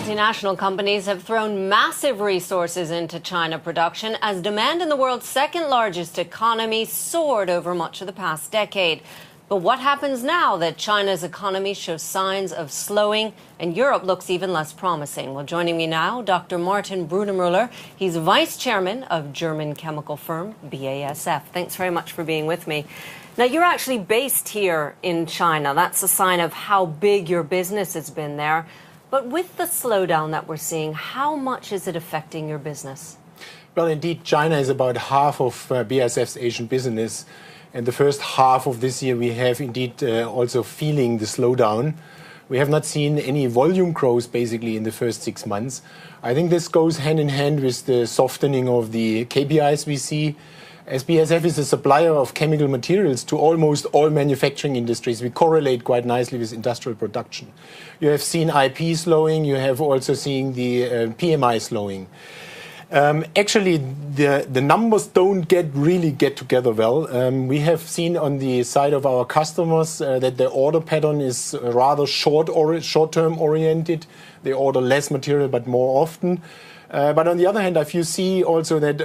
multinational companies have thrown massive resources into China production as demand in the world's second largest economy soared over much of the past decade. But what happens now that China's economy shows signs of slowing and Europe looks even less promising? Well, joining me now, Dr. Martin Brudermüller. He's vice chairman of German chemical firm BASF. Thanks very much for being with me. Now, you're actually based here in China. That's a sign of how big your business has been there. But with the slowdown that we're seeing, how much is it affecting your business? Well, indeed, China is about half of BASF's Asian business. And the first half of this year, we have indeed also feeling the slowdown. We have not seen any volume growth basically in the first 6 months. I think this goes hand in hand with the softening of the KPIs we see. As BASF is a supplier of chemical materials to almost all manufacturing industries, we correlate quite nicely with industrial production. You have seen IP slowing, you have also seen the PMI slowing. Actually, the numbers don't really get together well. We have seen on the side of our customers that the order pattern is rather short-term oriented. They order less material but more often. But on the other hand, if you see also that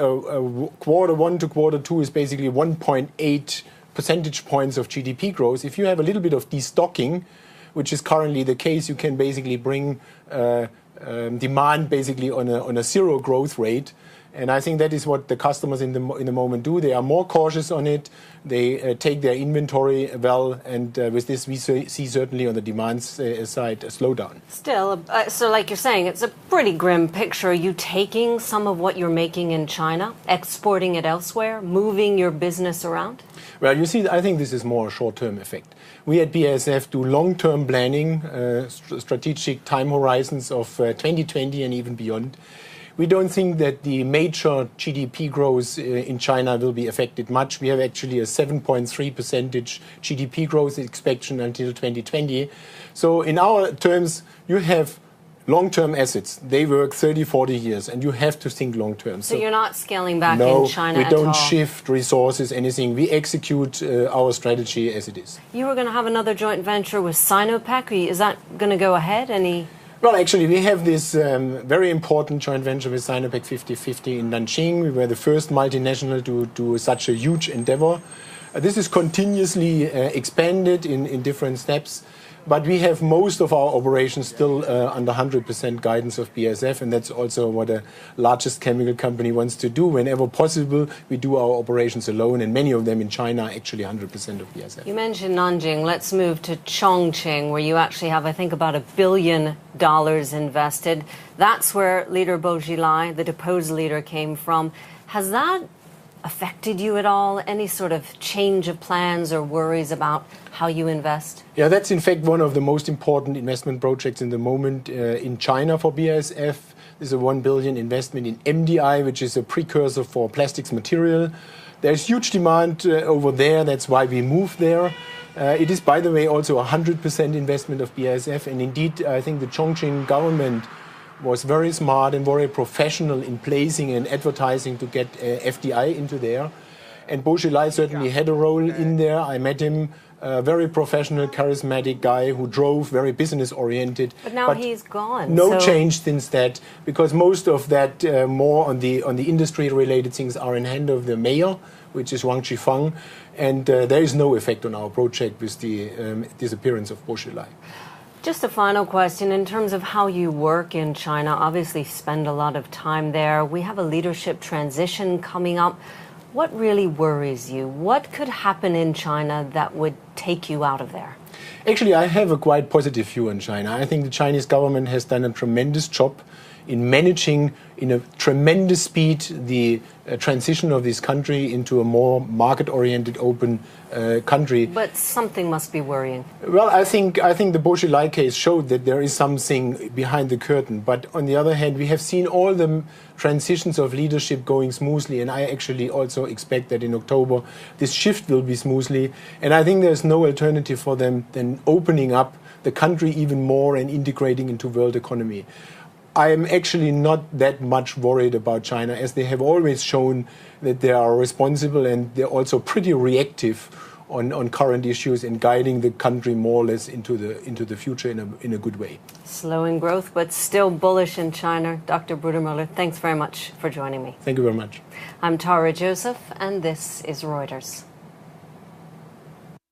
quarter one to quarter two is basically 1.8 percentage points of GDP growth. If you have a little bit of destocking, which is currently the case, you can basically bring demand basically on a zero growth rate. And I think that is what the customers in the moment do. They are more cautious on it. They take their inventory well. And with this, we see certainly on the demand side a slowdown. Still, so like you're saying, it's a pretty grim picture. Are you taking some of what you're making in China, exporting it elsewhere, moving your business around? Well, you see, I think this is more a short-term effect. We at BASF do long-term planning, strategic time horizons of 2020 and even beyond. We don't think that the major GDP growth in China will be affected much. We have actually a 7.3% GDP growth expectation until 2020. So in our terms, you have long-term assets. They work 30, 40 years, and you have to think long-term. So you're not scaling back in China at all? No, we don't shift resources, anything. We execute our strategy as it is. You were going to have another joint venture with Sinopec. Is that going to go ahead? Well, actually, we have this very important joint venture with Sinopec 50/50 in Nanjing. We were the first multinational to do such a huge endeavor. This is continuously expanded in different steps. But we have most of our operations still under 100% guidance of BASF, and that's also what the largest chemical company wants to do. Whenever possible, we do our operations alone, and many of them in China are actually 100% of BASF. You mentioned Nanjing. Let's move to Chongqing, where you actually have, I think, about $1 billion invested. That's where leader Bo Xilai, the deposed leader, came from. Has that affected you at all? Any sort of change of plans or worries about how you invest? Yeah, that's in fact one of the most important investment projects in the moment in China for BASF. There's a $1 billion investment in MDI, which is a precursor for plastics material. There's huge demand over there. That's why we moved there. It is, by the way, also a 100% investment of BASF. And indeed, I think the Chongqing government was very smart and very professional in placing and advertising to get FDI into there. And Bo Xilai certainly had a role in there. I met him, a very professional, charismatic guy who drove, very business-oriented. But now he's gone. No change since that, because most of that more on the industry-related things are in hand of the mayor, which is Wang Qifeng. And there is no effect on our project with the disappearance of Bo Xilai. Just a final question. In terms of how you work in China, obviously spend a lot of time there. We have a leadership transition coming up. What really worries you? What could happen in China that would take you out of there? Actually, I have a quite positive view on China. I think the Chinese government has done a tremendous job in managing in a tremendous speed the transition of this country into a more market-oriented, open country. But something must be worrying. Well, I think the Bo Xilai case showed that there is something behind the curtain. But on the other hand, we have seen all the transitions of leadership going smoothly, and I actually also expect that in October this shift will be smoothly. And I think there's no alternative for them than opening up the country even more and integrating into world economy. I am actually not that much worried about China, as they have always shown that they are responsible and they're also pretty reactive on current issues and guiding the country more or less into the future in a good way. Slowing growth, but still bullish in China. Dr. Brudermüller, thanks very much for joining me. Thank you very much. I'm Tara Joseph, and this is Reuters.